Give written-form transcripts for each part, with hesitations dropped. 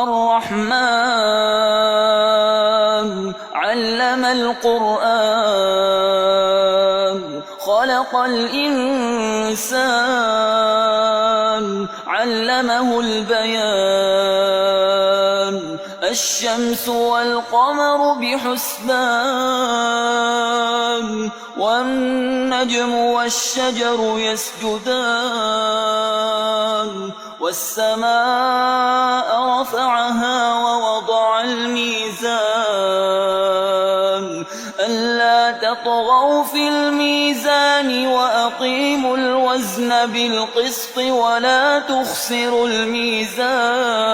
الرحمن علم القرآن خلق الإنسان علمه البيان الشمس والقمر بحسبان والنجم والشجر يسجدان والسماء رفعها ووضع الميزان ألا تطغوا في الميزان وأقيموا الوزن بالقسط ولا تخسروا الميزان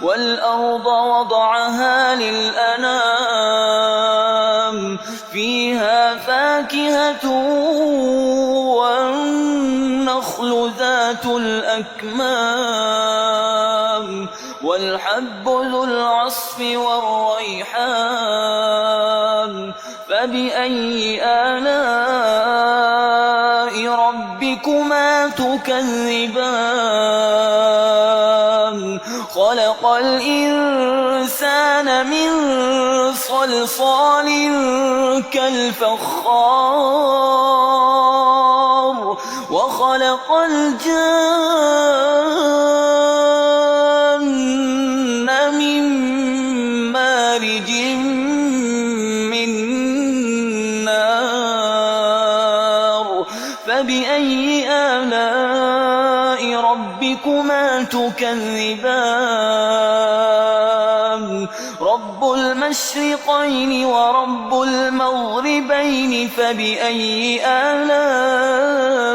والأرض وضعها للأنام فيها فاكهة والنخل ذات الأكمام والحب ذو العصف والريحان فبأي آلاء ربكما تكذبان خلق الإنسان من صلصال كالفخار وخلق الجن من مارج من نار فبأي آلاء ربكما تكذبان رب المشرقين ورب المغربين فبأي آلاء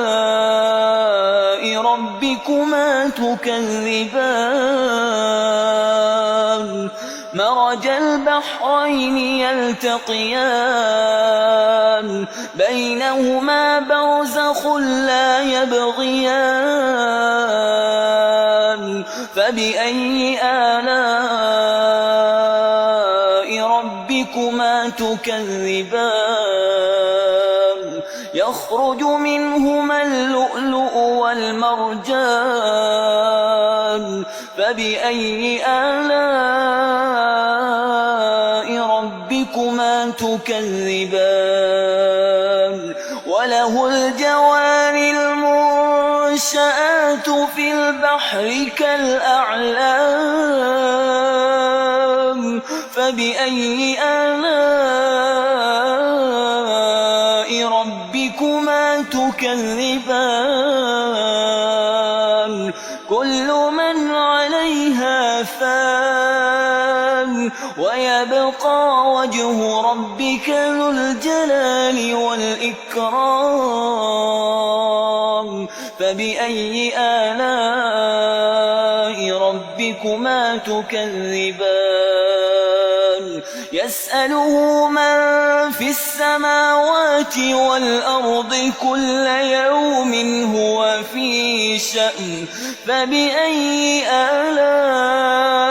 ربكما تكذبان مرج البحرين يلتقيان بينهما برزخ لا يبغيان فبأي آلاء ربكما تكذبان يخرج منهما اللؤلؤ والمرجان فبأي آلاء ربكما تكذبان وله الجوار المنشآت في البحر كالأعلام فبأي آلاء ربكما تكذبان كل من عليها فان ويبقى وجه ربك ذو الجلال والإكرام فبأي آلاء ربكما تكذبان يسأله من في السماوات والأرض كل يوم هو في شأن فبأي آلاء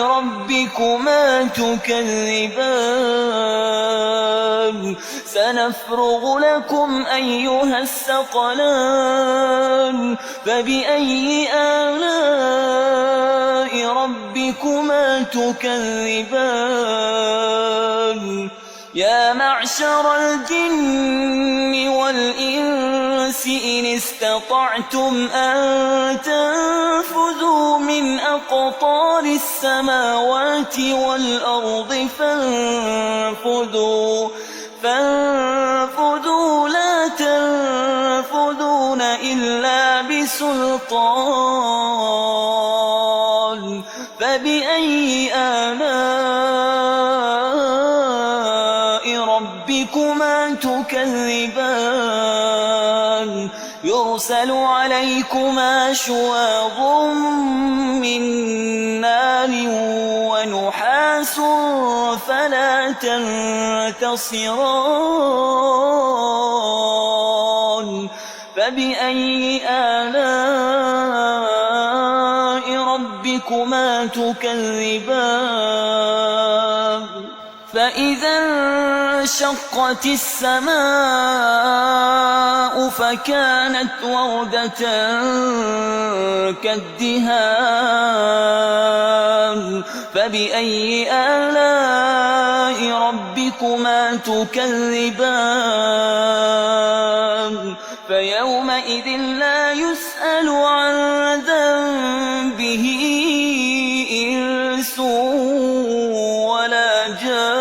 ربكما تكذبان سنفرغ لكم أيها الثقلان فبأي آلاء ربكما تكذبان يا معشر الجن والإنس إن استطعتم أن تنفذوا من أقطار السماوات والأرض فانفذوا لا تنفذون إلا بسلطان فبأي آلاء ربكما تكذبان يرسل عليكما شواظ من نار ونحاس فلا تنتصران فبأي آلاء ربكما تكذبان فإذا انشقت السماء فكانت وردة كالدهان فبأي آلاء ربكما تكذبان فيومئذ لا يسأل عن ذنبه إنس ولا جان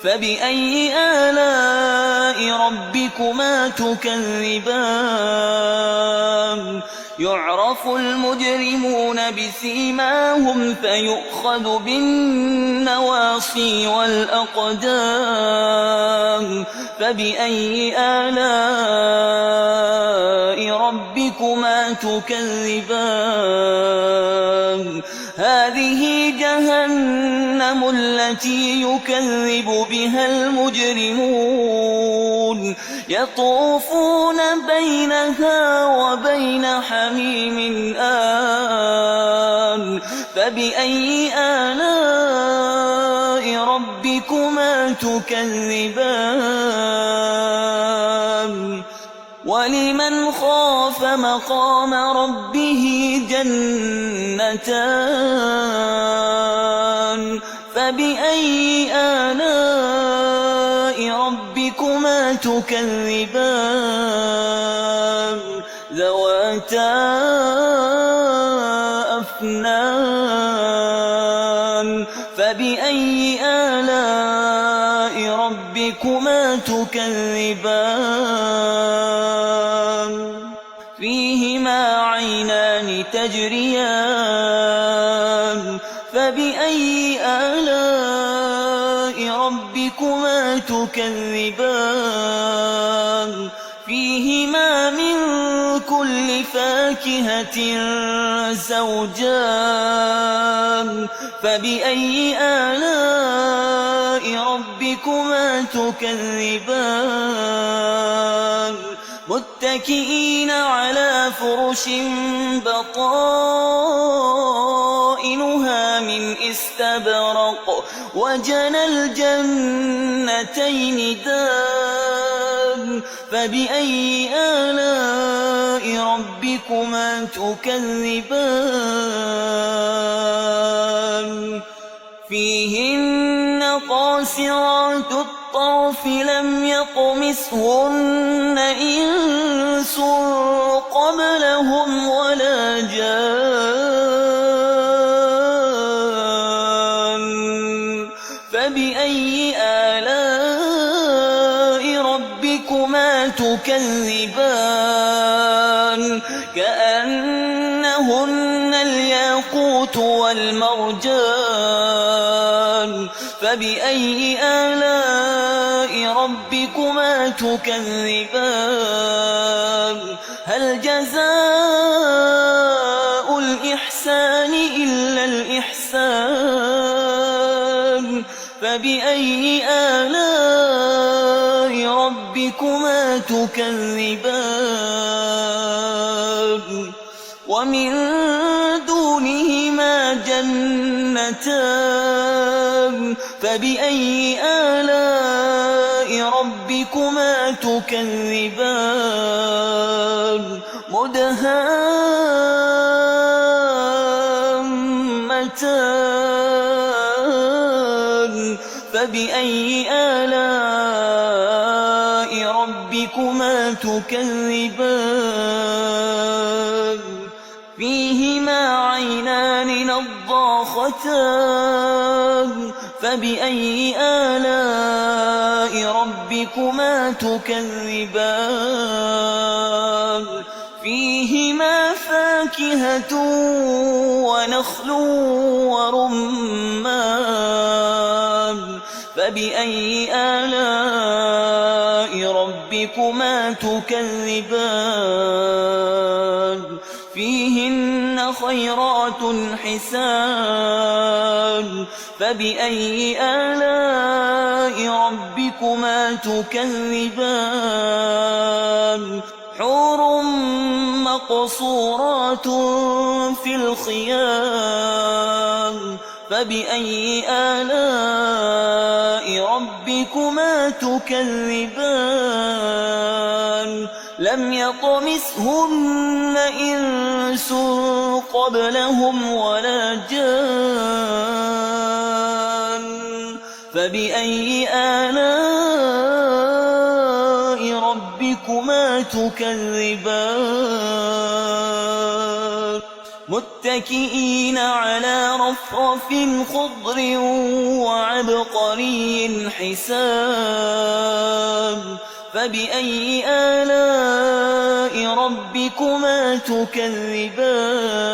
فبأي آلاء ربكما تكذبان يعرف المجرمون بسيماهم فيؤخذ بالنواصي والأقدام فبأي آلاء ربكما تكذبان هذه جهنم التي يكذب بها المجرمون يطوفون بينها وبين حميم آن فبأي آلاء ربكما تكذبان ولمن خاف مقام ربه جنتان فبأي آلاء ربكما تكذبان ذواتا أفنان فبأي آلاء ربكما تكذبان فيهما عينان تجريان فبأي آلاء ربكما تكذبان فيهما من كل فاكهة زوجان فبأي آلاء ربكما تكذبان متكئين على فرش بطائنها من استبرق وجنى الجنتين دان فبأي آلاء ربكما تكذبان فيهن قاصرات الطرف لم يطمثهن إنس قبلهم ولا جان فبأي آلاء ربكما تكذبان كأنهن الياقوت والمرجان فبأي آلاء ربكما تكذبان هل جزاء الإحسان إلا الإحسان فبأي آلاء ربكما تكذبان ومن دونهما جنتان فبأي آلاء ربكما تكذبان مدهامتان فبأي آلاء ربكما تكذبان فيهما عينان نضاختان فبأي آلاء ربكما تكذبان فيهما فاكهة ونخل ورمان فبأي آلاء ربكما تكذبان فيهن خيرات حسان فبأي آلاء ربكما تكذبان حور مقصورات في الخيام فبأي آلاء ربكما تكذبان لم يطمثهن إنس قبلهم ولا جان فبأي آلاء ربكما تكذبان متكئين على رفرف خضر وعبقري حسان فبأي آلاء ربكما تكذبان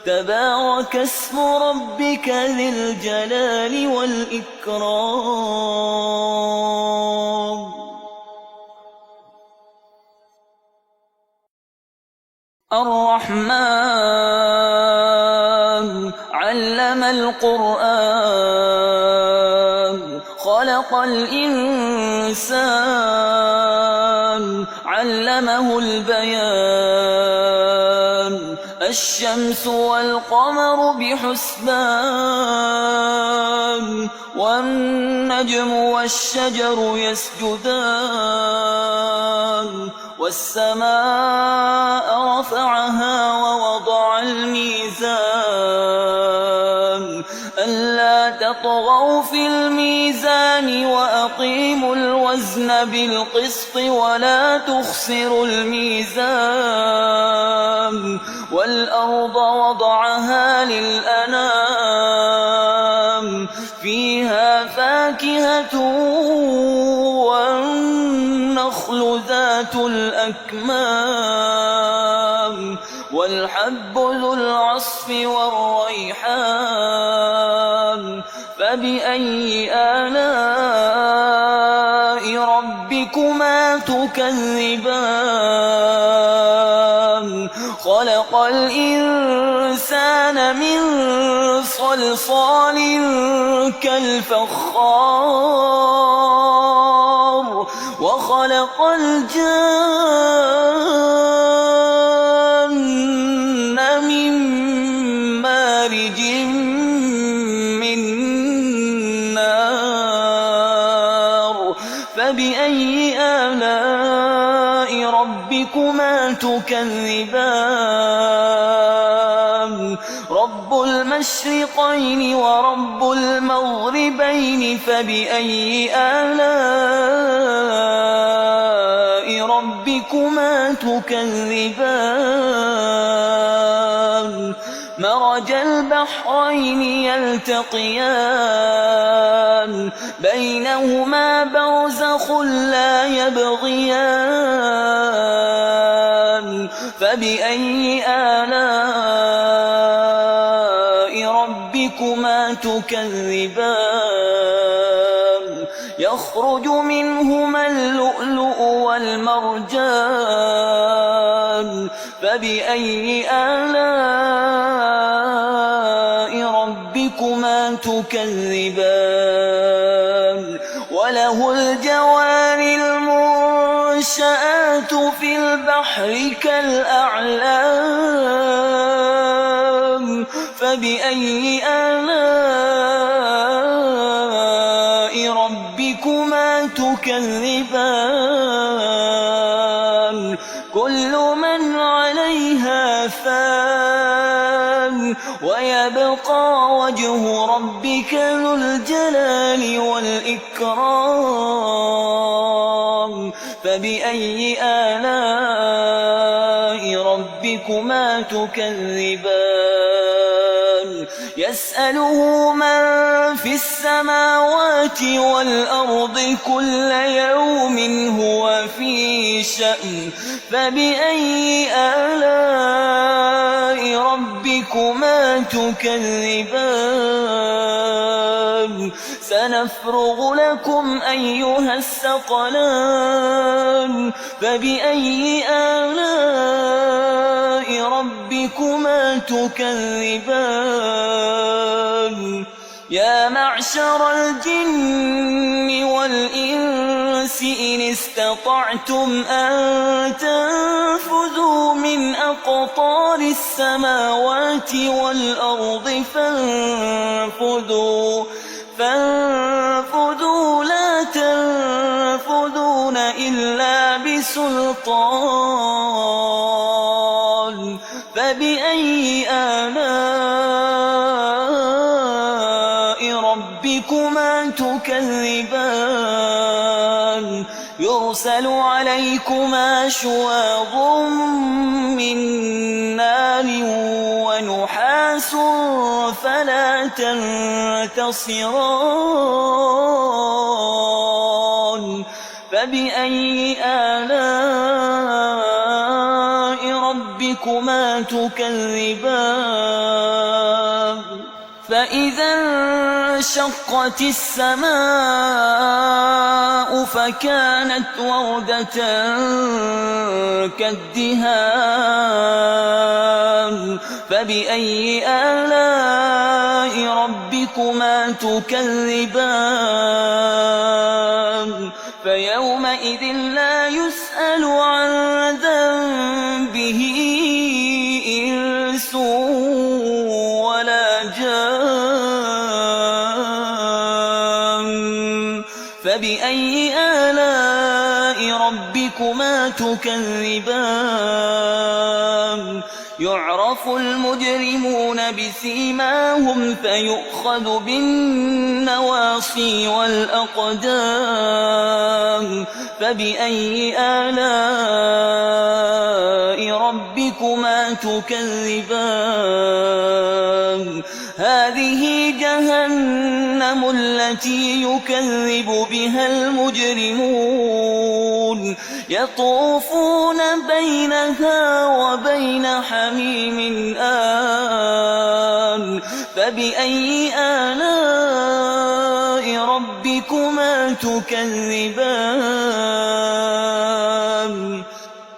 تبارك اسم ربك ذي الجلال والإكرام الرحمن علم القرآن خلق الإنسان علمه البيان الشمس والقمر بحسبان والنجم والشجر يسجدان والسماء رفعها ووضع الميزان ألا تطغوا في الميزان وأقيموا الوزن بالقسط ولا تخسروا الميزان والأرض وضعها للأنام فيها فاكهة والنخل ذات الأكمام والحب ذو العصف والريحان فبأي آلاء ربكما تكذبان خلق الإنسان من صلصال كالفخار وخلق الجن من مارج من نار فبأي آلاء ربكما تكذبان رب المشرقين ورب المغربين فبأي آلاء ربكما تكذبان مرج البحرين يلتقيان بينهما برزخ لا يبغيان فبأي آلاء ربكما تكذبان يخرج منهما اللؤلؤ والمرجان فبأي آلاء ربكما تكذبان وله الجوار المنشآت في البحر كالأعلام فبأي آلاء ربكما تكذبان كل من عليها فان ويبقى وجه ربك ذو الجلال والإكرام فبأي آلاء ربكما تكذبان يسأله من في السماوات والأرض كل يوم هو في شأن فبأي آلاء ربكما تكذبان سنفرغ لكم أيها الثقلان فبأي آلاء ربكما تكذبان يا معشر الجن والإنس إن استطعتم أن تنفذوا من أقطار السماوات والأرض فانفذوا لا تنفذون إلا بسلطان فبأي آلاء ربكما تكذبان يرسل عليكما شواظ من نار ونحاس فلا تنتصران فبأي آلاء ربكما تكذبان فإذا انشقت السماء فكانت وردة كالدهان فبأي آلاء ربكما تكذبان فيومئذ لا يسأل عن ذنبه إنس ولا جان فبأي آلاء ربكما تكذبان يعرف المجرمون بسيماهم فيؤخذ بالنواصي والأقدام فبأي آلاء ربكما تكذبان هذه جهنم التي يكذب بها المجرمون يطوفون بينها وبين حميم آن فبأي آلاء ربكما تكذبان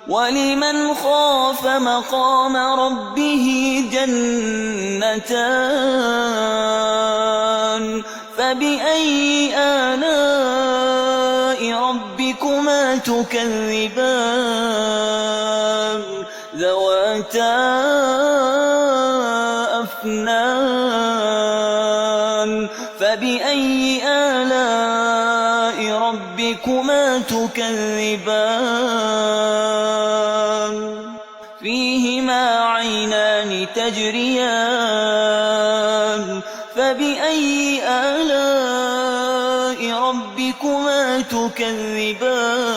ولمن خاف مقام ربه جنتان فبأي آلاء ربكما تكذبان ذواتا أفنان فبأي آلاء ربكما تكذبان فيهما عينان تجريان فبأي آلاء ربكما تكذبان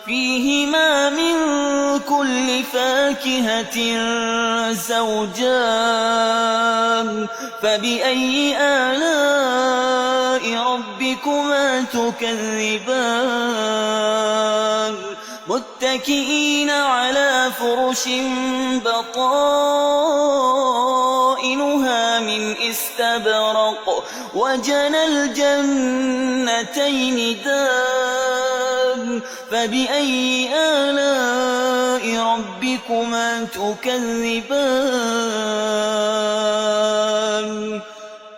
فيهما من كل فاكهة زوجان فبأي آلاء ربكما تكذبان متكئين على فرش بطائنها من استبرق وجنى الجنتين دان فبأي آلاء ربكما تكذبان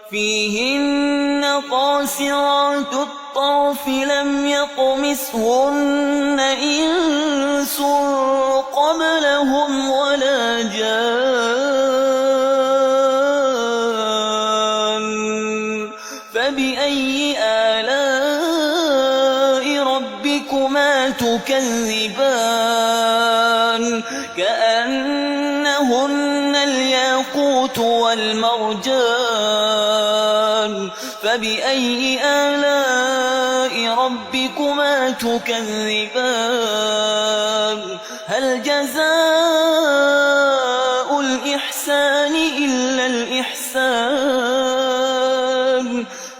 فيهن قاصرات الطرف لم يطمثهن إنس قبلهم ولا جان فبأي آلاء ربكما تكذبان كأنهن الياقوت والمرجان فبأي آلاء ربكما تكذبان هل جزاء الإحسان إلا الإحسان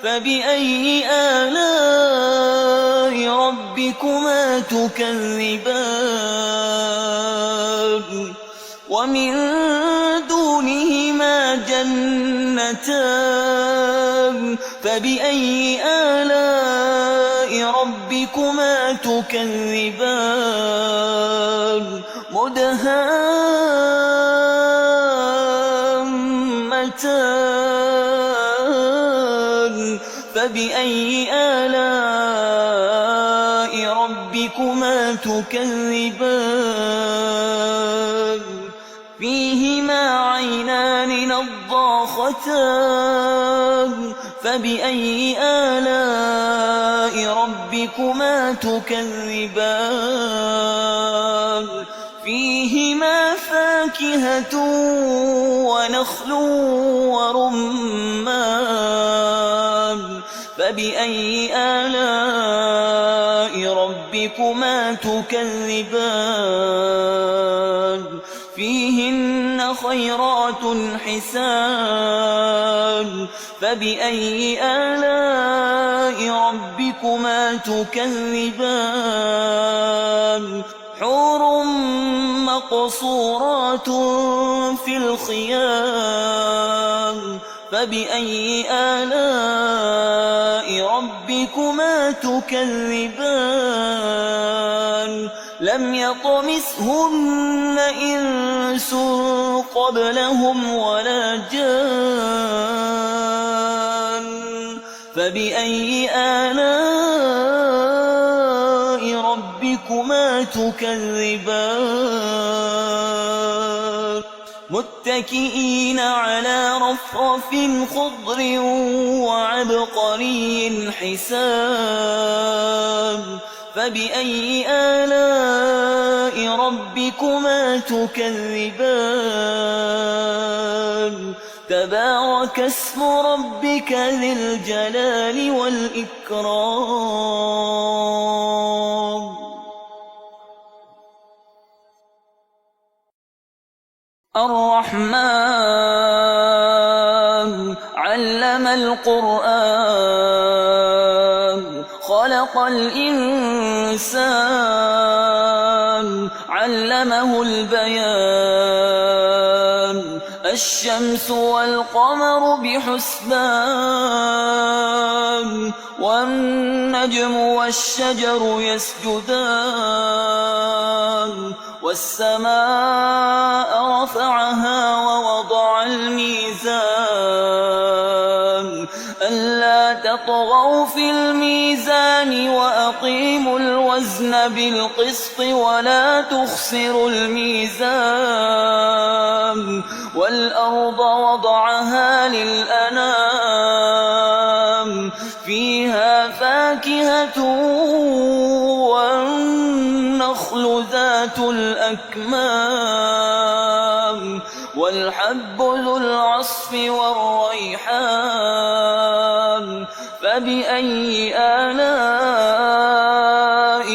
فبأي آلاء ربكما تكذبان ومن دونهما جنتان فبأي آلاء ربكما تكذبان مدهامتان فبأي آلاء ربكما تكذبان فيهما عينان نضاختان فبأي آلاء ربكما تكذبان فيهما فاكهة ونخل ورمان فبأي آلاء ربكما تكذبان فيهن خيرات حسان فبأي آلاء ربكما تكذبان حور مقصورات في الخيام فبأي آلاء ربكما تكذبان لم يطمثهن إنس قبلهم ولا جان فبأي آلاء ربكما تكذبان متكئين على رفرف خضر وعبقري حسان فبأي آلاء ربكما تكذبان تبارك اسم ربك ذي الجلال والإكرام الرحمن علم القرآن خلق الإنسان علمه البيان الشمس والقمر بحسبان والنجم والشجر يسجدان والسماء رفعها ووضع الميزان ألا تطغوا في الميزان وأقيموا الوزن بالقسط ولا تخسروا الميزان والأرض وضعها للأنام فيها فاكهة والنخل ذات الأكمام والحب ذو العصف والريحان فبأي آلاء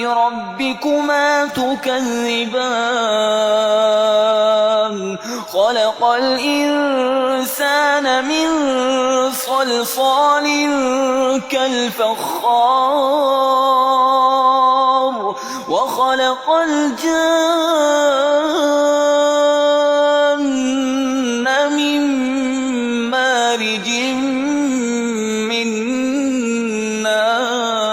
ربكما تكذبان خلق الإنسان من صلصال كالفخار وخلق الجن من مارج من نار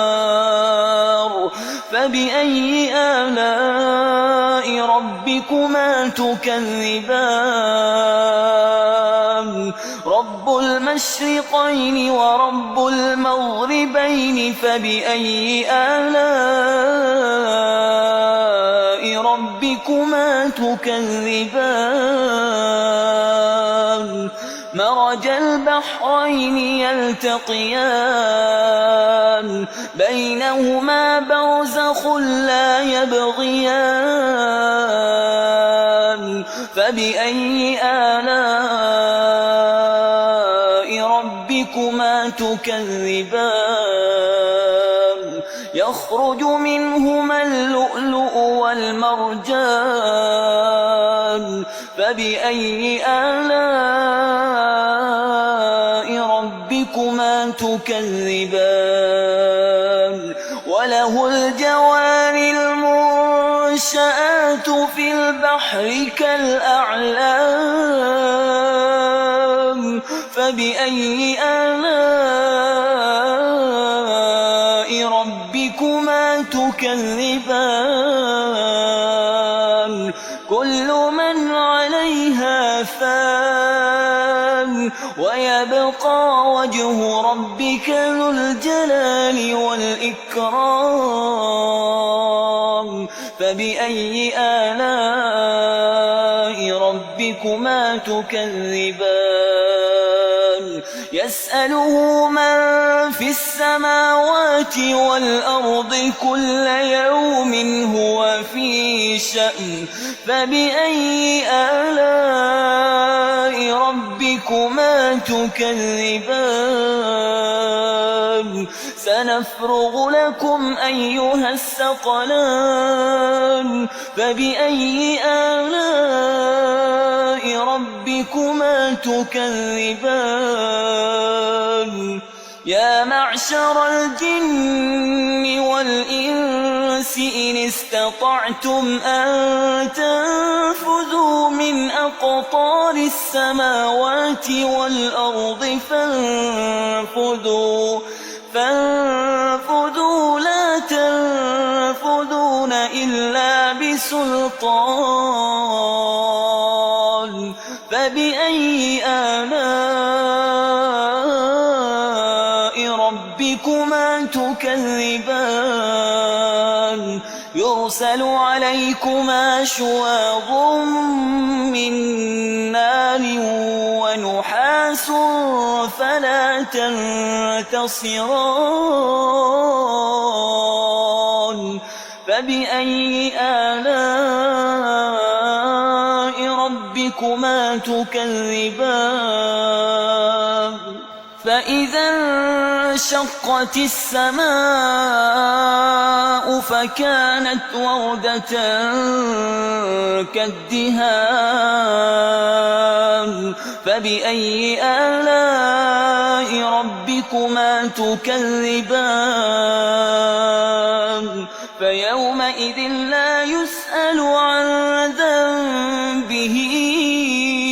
فبأي آلاء ربكما تكذبان رب المشرقين ورب المغربين فبأي آلاء ربكما تكذبان مرج البحرين يلتقيان بينهما برزخ لا يبغيان فبأي آلاء ربكما تكذبان يخرج منهما اللؤلؤ والمرجان فبأي آلاء ربكما تكذبان وله الجوار المنشآت في البحر كالأعلام فبأي آلاء ربكما تكذبان كل من عليها فان ويبقى وجه ربك ذو الجلال والإكرام فبأي آلاء ربكما تكذبان يسأله من في السماوات والأرض كل يوم هو في شأن فبأي آلاء ربكما تكذبان سنفرغ لكم أيها الثقلان فبأي آلاء ربكما تكذبان يا معشر الجن والإنس إن استطعتم أن تنفذوا من أقطار السماوات والأرض فانفذوا لا تنفذون إلا بسلطان فبأي آلاء ربكما تكذبان يرسل عليكما شواظ من نار ونحاس فلا تنتصران فبأي آلاء ربكما تكذبان فإذا انشقت السماء فكانت وردة كالدهان فبأي آلاء ربكما تكذبان فيومئذ لا يسأل عن ذنبه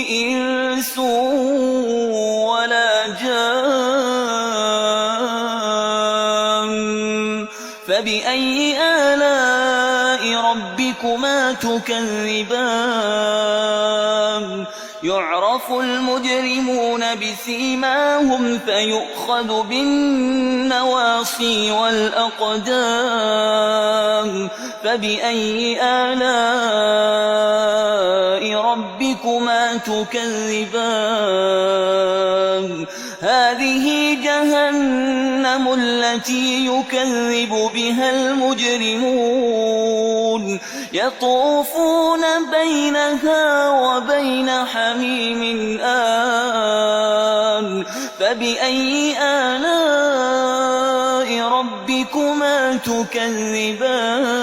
إنس ولا جان فبأي آلاء ربكما تكذبان يعرف المجرمون بسيماهم فيؤخذ بالنواصي والأقدام فبأي آلاء ربكما تكذبان هذه جهنم التي يكذب بها المجرمون يطوفون بينها وبين حميم آن فبأي آلاء ربكما تكذبان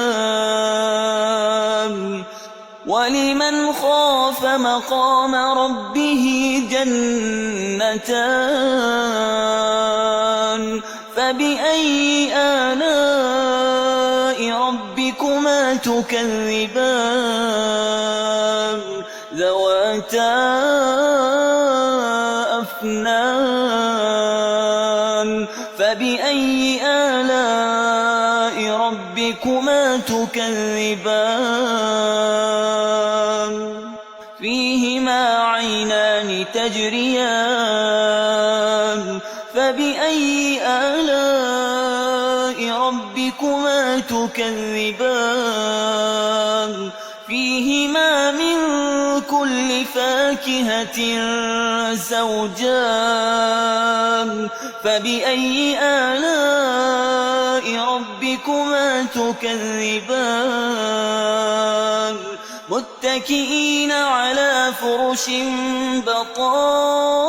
ولمن خاف مقام ربه جنتان فبأي آلاء ربكما تكذبان ذواتا أفنان فبأي آلاء ربكما تكذبان فيهما عينان تجريان فبأي آلاء ربكما تكذبان فيهما من كل فاكهة زوجان فبأي آلاء ربكما تكذبان متكئين على فرش بطائنها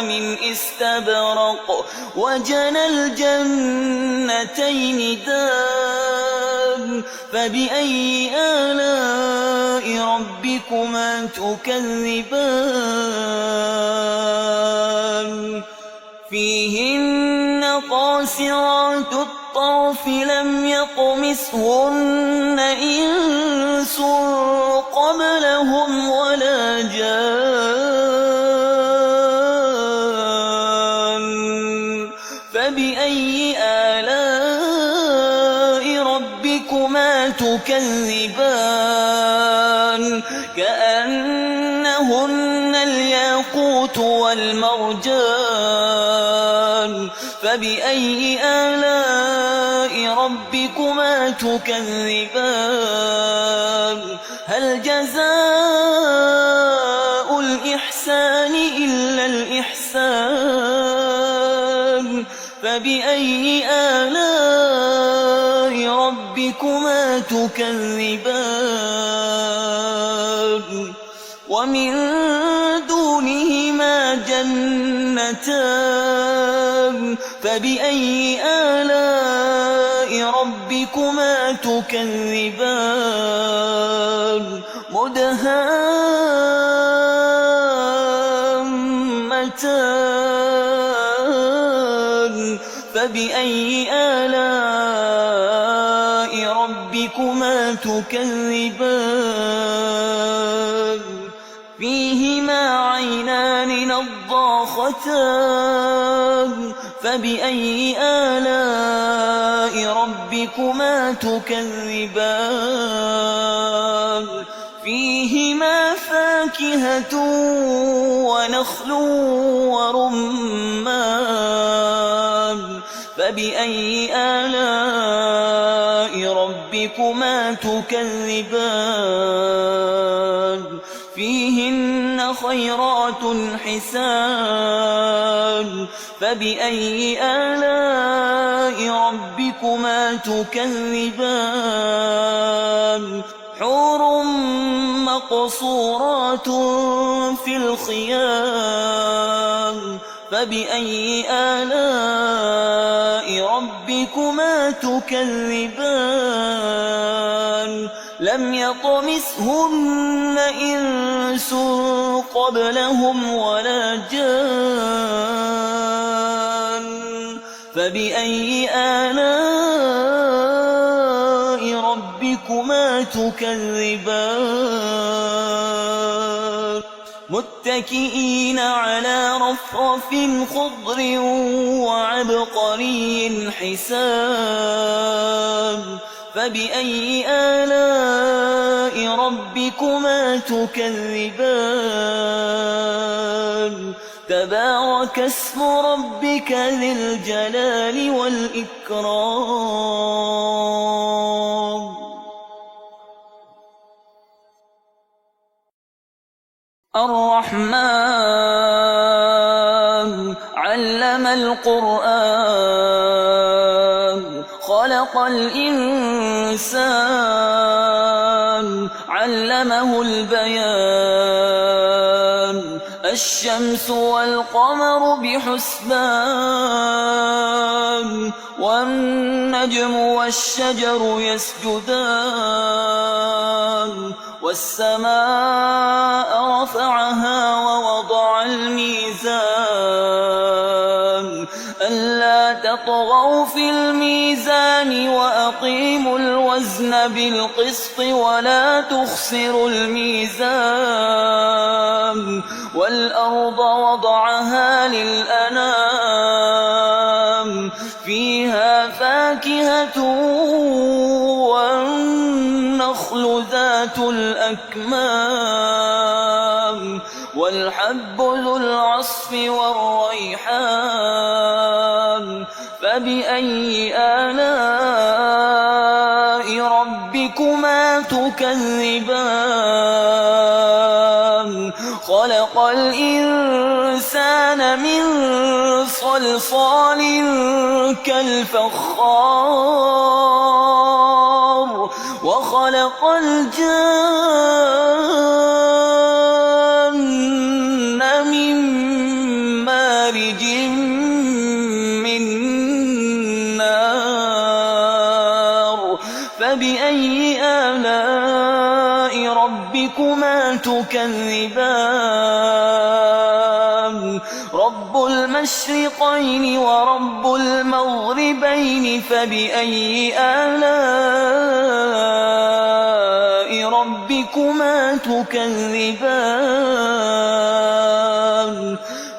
من استبرق وجنى الجنتين دان فبأي آلاء ربكما تكذبان فيهن قاصرات الطرف لم يطمثهن إنس قبلهم ولا جان فبأي آلاء ربكما تكذبان كأنهن الياقوت والمرجان فبأي آلاء ربكما تكذبان هل جزاء الإحسان إلا فبأي آلاء ربكما تكذبان ومن دونهما جنتان فبأي آلاء ربكما تكذبان مدهامتان فبأي آلاء ربكما تكذبان فيهما عينان نضاختان فبأي آلاء ربكما تكذبان فيهما فاكهة ونخل ورمان فبأي آلاء ربكما تكذبان فيهن خيرات حسان فبأي آلاء ربكما تكذبان حور مقصورات في الخيام فبأي آلاء ربكما تكذبان لم يطمثهن إنس قبلهم ولا جان فبأي آلاء ربكما تكذبان متكئين على رفرف خضر وعبقري حسان فبأي آلاء ربكما تكذبان تبارك اسم ربك ذي الجلال والإكرام الرحمن علم القرآن خلق الإنسان علمه البيان الشمس والقمر بحسبان والنجم والشجر يسجدان والسماء رفعها ووضع الميزان ألا تطغوا في الميزان وأقيموا الوزن بالقسط ولا تخسروا الميزان والأرض وضعها للأنام فيها فاكهة والنخل ذات الأكمام والحب ذو العصف والريحان فبأي آلاء ربكما تكذبان خلق الإنسان من صلصال كالفخار وخلق الجن من مارج من نار فبأي آلاء ربكما تكذبان رب المشرقين ورب المغربين فبأي آلاء ربكما تكذبان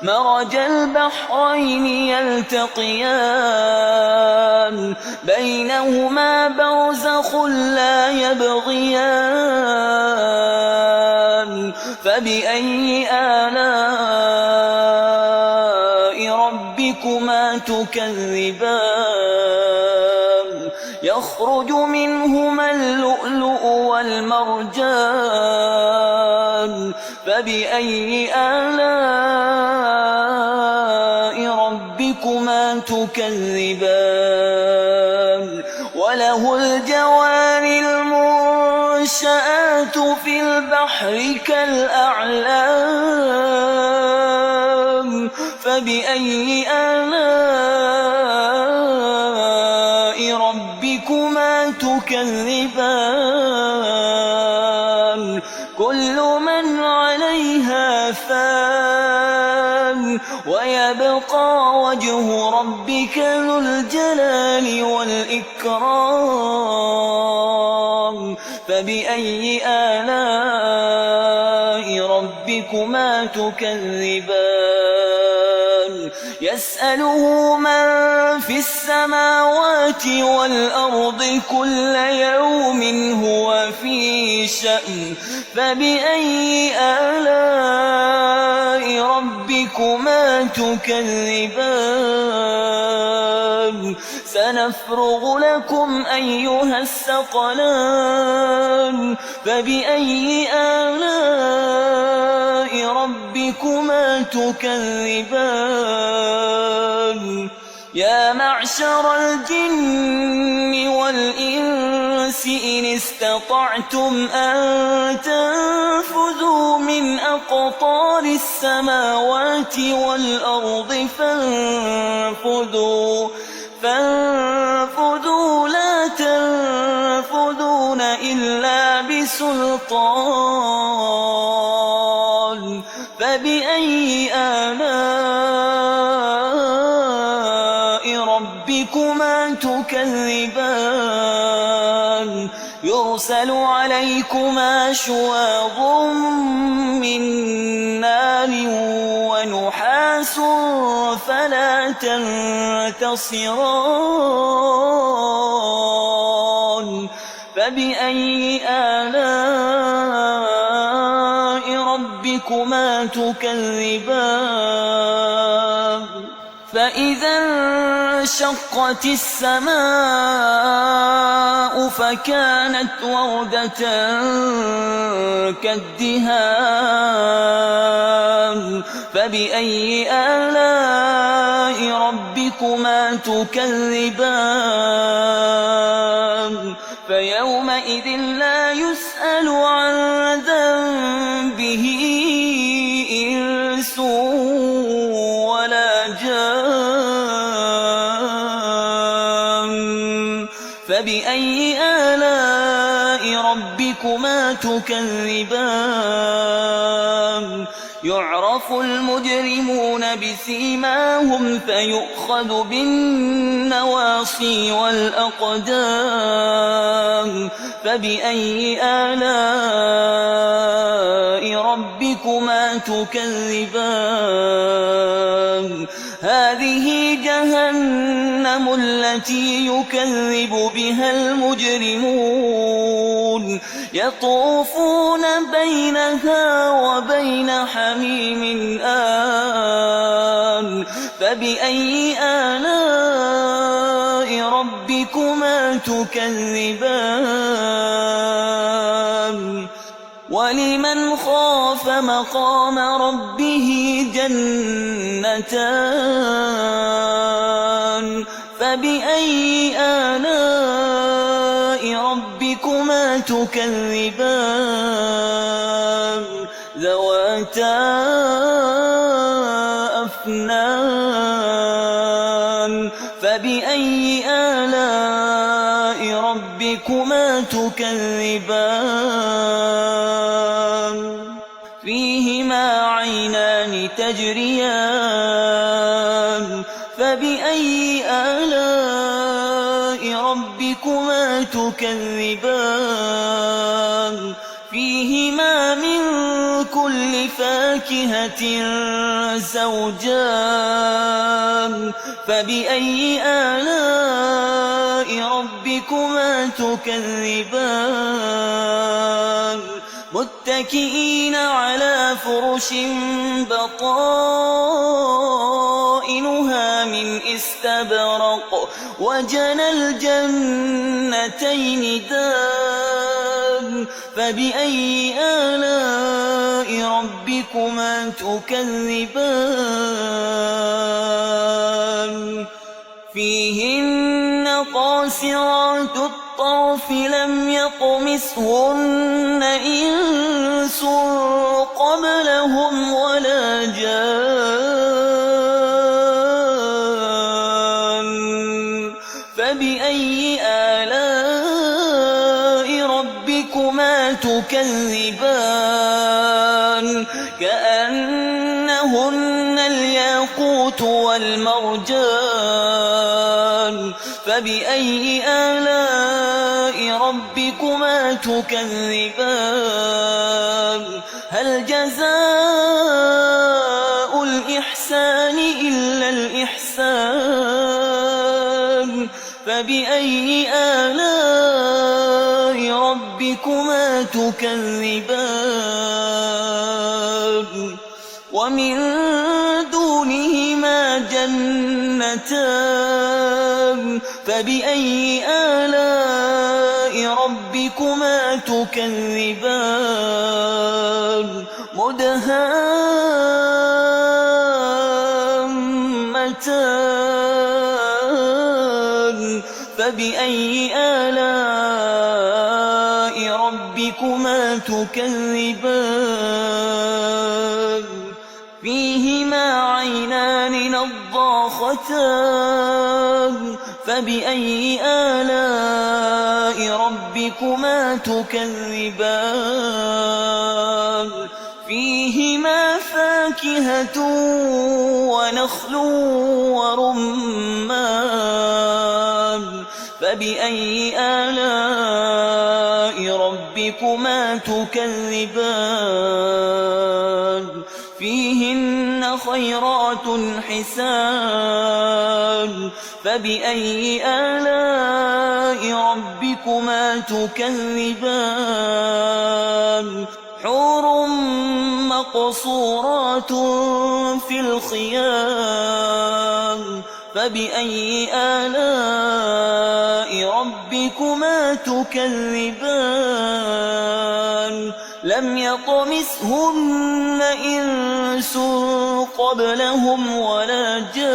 مرج البحرين يلتقيان بينهما برزخ لا يبغيان فبأي آلاء ربكما تكذبان يخرج منهما اللؤلؤ والمرجان فبأي آلاء ربكما تكذبان وله الجوار المنشآت في البحر كالأعلام فبأي آلاء ربكما تكذبان كل من عليها فان ويبقى وجه ربك ذو الجلال والإكرام فبأي آلاء ربكما تكذبان يسأله من في السماوات والأرض كل يوم هو في شأن فبأي آلاء ربكما تكذبان سنفرغ لكم أيها الثقلان فبأي آلاء ربكما تكذبان يا معشر الجن والإنس إن استطعتم أن تنفذوا من أقطار السماوات والأرض فانفذوا لا تنفذون إلا بسلطان فبأي آلاء ربكما تكذبان يرسل عليكما شواظ من نار ونحاس فلا تنتصران فبأي آلاء ربكما تكذبان فإذا انشقت السماء فكانت وردة كالدهان فبأي آلاء ربكما تكذبان فيومئذ لا يسأل عن ذنبه إنس ولا جان فبأي آلاء ربكما تكذبان يعرف المجرمون بسيماهم فيؤخذ بالنواصي والأقدام فبأي آلاء ربكما تكذبان هذه جهنم التي يكذب بها المجرمون يطوفون بينها وبين حميم آن فبأي آلاء ربكما تكذبان ولمن خاف مقام ربه جنتان فبأي آلاء ربكما تكذبان ذواتا أفنان فبأي آلاء ربكما تكذبان فيهما عينان تجريان فبأي آلاء ربكما تكذبان فيهما من كل فاكهة زوجان فبأي آلاء ربكما تكذبان متكئين على فرش بطائنها من استبرق وجنى الجنتين دان فبأي آلاء ربكما تكذبان فيهن قاصرات الطرف لم يطمثهن إنس قبلهم ولا جان فبأي آلاء ربكما تكذبان كأنهن الياقوت والمرجان فبأي آلاء ربكما تكذبان هل جزاء الإحسان إلا الإحسان فبأي آلاء ربكما تكذبان ومن دونهما جنتان فبأي آلاء ربكما تكذبان مدهامتان فبأي آلاء ربكما تكذبان فيهما عينان نضاختان فبأي آلاء ربكما تكذبان فيهما فاكهة ونخل ورمان فبأي آلاء ربكما تكذبان فيهن خيرات حسان فبأي آلاء ربكما تكذبان حور مقصورات في الخيام فبأي آلاء ربكما تكذبان لم يطمثهن إنس قبلهم ولا جان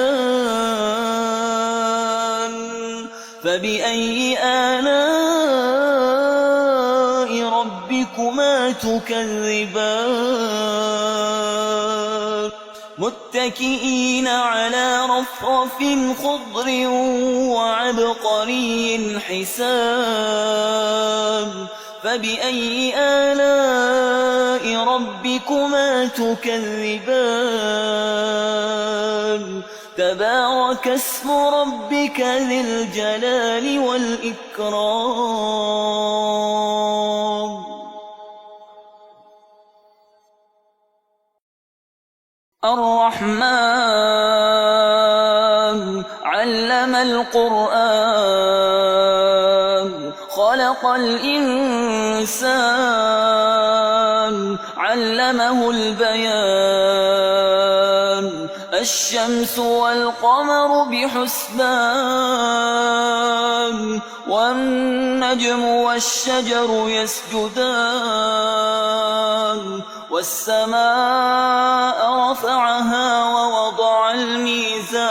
فبأي آلاء ربكما تكذبان متكئين على رفرف خضر وعبقري حسان فبأي آلاء ربكما تكذبان تبارك اسم ربك ذي الجلال والإكرام الرحمن علم القرآن خلق الإنسان علمه البيان الشمس والقمر بحسبان والنجم والشجر يسجدان والسماء رفعها ووضع الميزان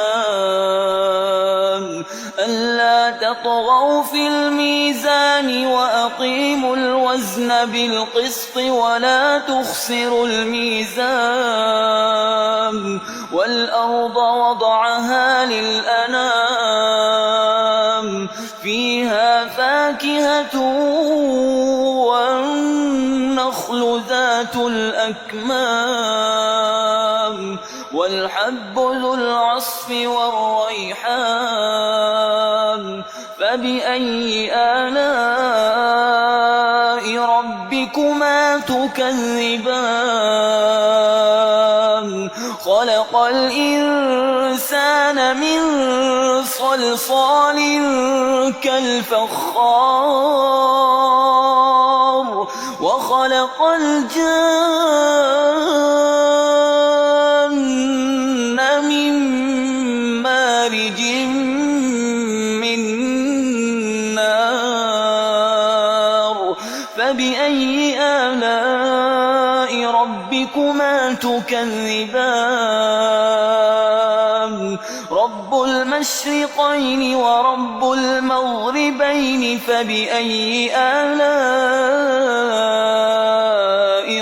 ألا تطغوا في الميزان وأقيموا الوزن بالقسط ولا تخسروا الميزان والأرض وضعها للأنام فيها فاكهة والنخل ذات الأكمام والحب ذو العصف والريحان فبأي آلاء ربكما تكذبان خلق الإنسان من صلصال كالفخار وخلق الجن من مارج من نار فبأي آلاء ربكما تكذبان رب المشرقين ورب المغربين فبأي آلاء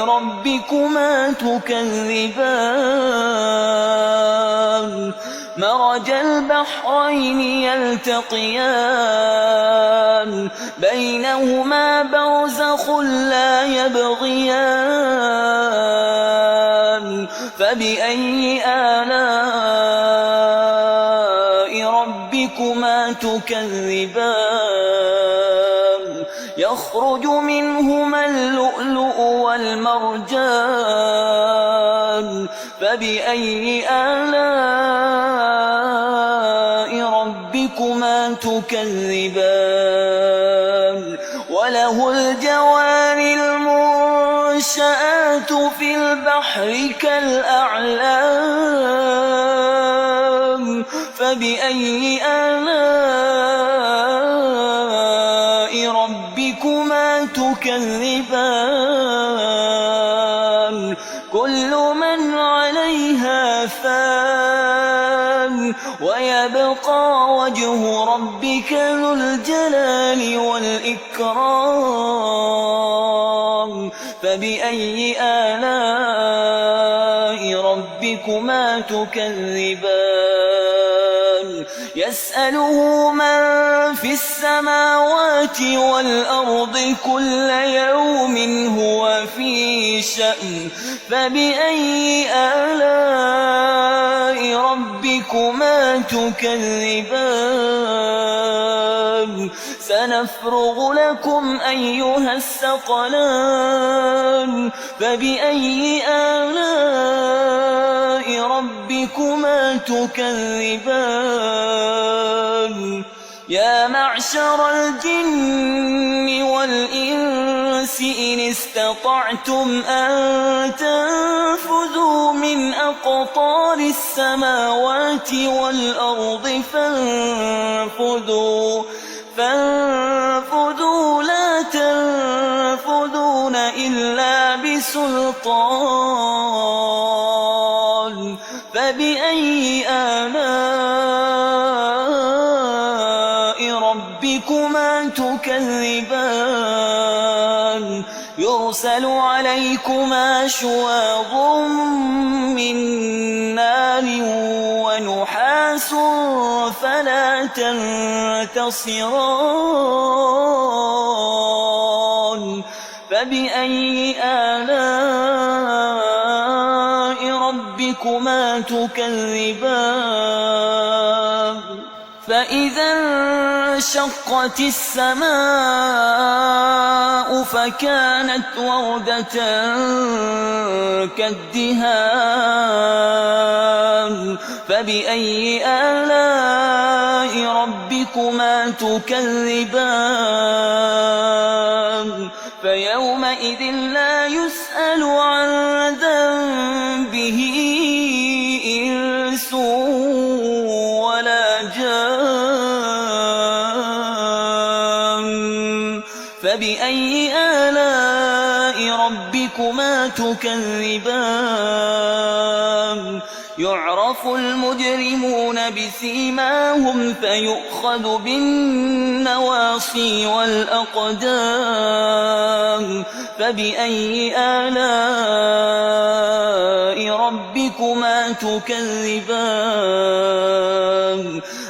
ربكما تكذبان مرج البحرين يلتقيان بينهما برزخ لا يبغيان فبأي آلاء ربكما تكذبان يخرج منهما اللؤلؤ والمرجان فبأي آلاء ربكما تكذبان وله الجوار المنشآت في البحر كالأعلام فبأي آلاء ربكما تكذبان كل من عليها فان ويبقى وجه ربك ذو الجلال والإكرام فبأي آلاء ربكما تكذبان يسأله من في السماوات والأرض كل يوم هو في شأن فبأي آلاء ربكما تكذبان سنفرغ لكم أيها الثقلان فبأي آلاء ربكما تكذبان يا معشر الجن والإنس إن استطعتم أن تنفذوا من أقطار السماوات والأرض فانفذوا لا تنفذون إلا بسلطان فبأي آلاء ربكما تكذبان يرسل عليكما شواظ من نار ونحاس فلا تنتصران فبأي آلاء ربكما تكذبان فإذا انشقت السماء فكانت وردة كالدهان فبأي آلاء ربكما تكذبان فيومئذ لا يسأل عن ذنبه إنس ولا جان فبأي آلاء ربكما تكذبان يعرف المجرمون بسيماهم فيؤخذ بالنواصي والأقدام فبأي آلاء ربكما تكذبان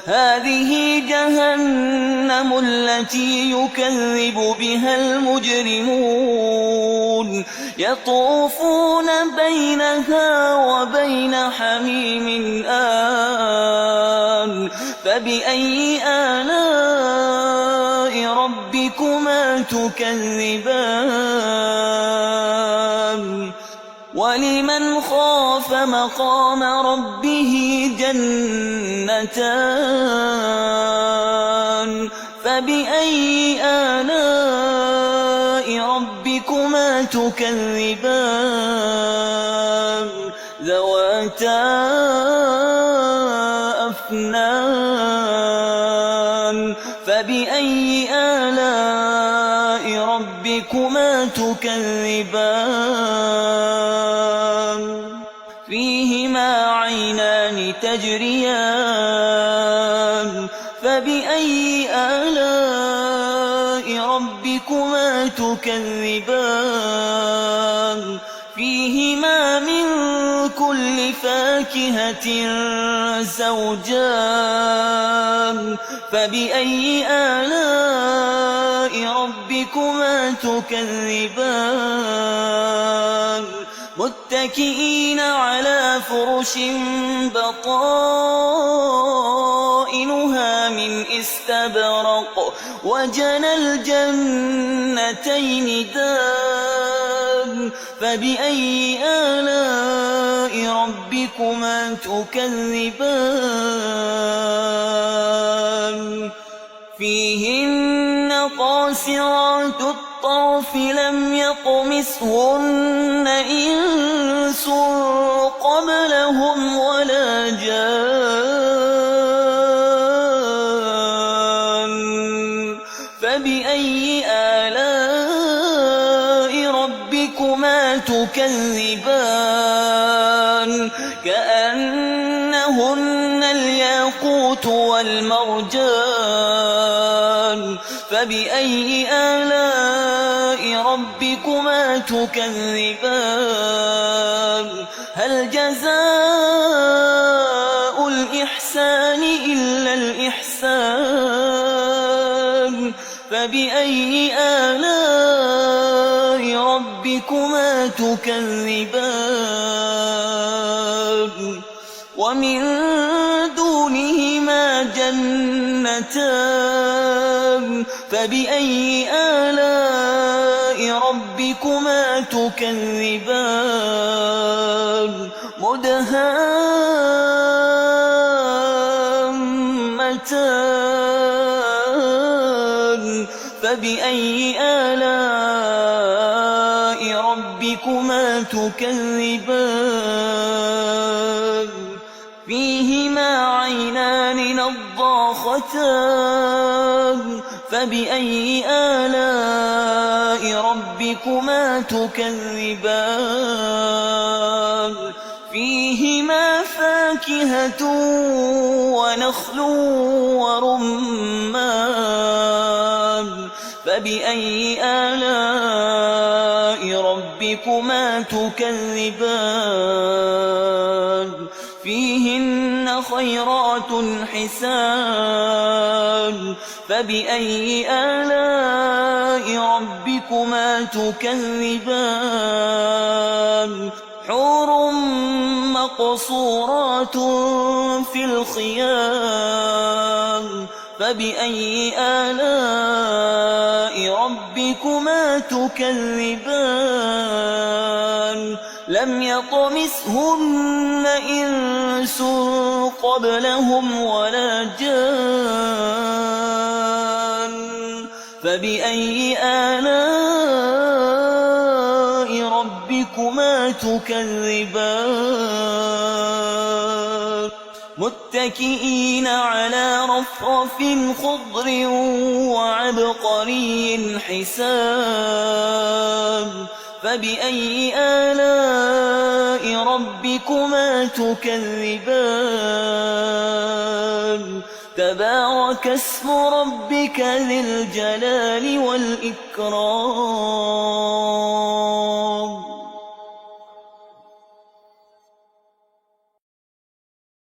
هذه جهنم التي يكذب بها المجرمون يطوفون بينها وبين حميم آن فبأي آلاء ربكما تكذبان ولمن خاف مقام ربه جنتان فبأي آلاء ربكما تكذبان ذواتا أفنان فبأي آلاء ربكما تكذبان فيهما عينان تجريان فبأي آلاء ربكما تكذبان فيهما من كل فاكهة زوجان فبأي آلاء ربكما تكذبان متكئين على فرش بطائنها من استبرق وجنى الجنتين دان فبأي آلاء ربكما تكذبان فيهن قاصرات الطرف لم يطمثهن إنس قبلهم ولا جان فبأي آلاء ربكما تكذبان كأنهن الياقوت والمرجان فبأي آلاء ربكما تكذبان هل جزاء الإحسان إلا الإحسان فبأي آلاء ربكما تكذبان ومن دونهما جنتان فبأي آلاء ربكما تكذبان مدهامتان فبأي آلاء ربكما تكذبان فيهما عينان نضاختان فبأي آلاء ربكما تكذبان فيهما فاكهة ونخل ورمان فبأي آلاء ربكما تكذبان فيهن خيرات حسان فبأي آلاء ربكما تكذبان حور مقصورات في الخيام فبأي آلاء ربكما تكذبان لم يطمثهن إنس قبلهم ولا جان فبأي آلاء ربكما تكذبان متكئين على رفرف خضر وعبقري حسان فبأي آلاء ربكما تكذبان تبارك اسم ربك ذي الجلال والإكرام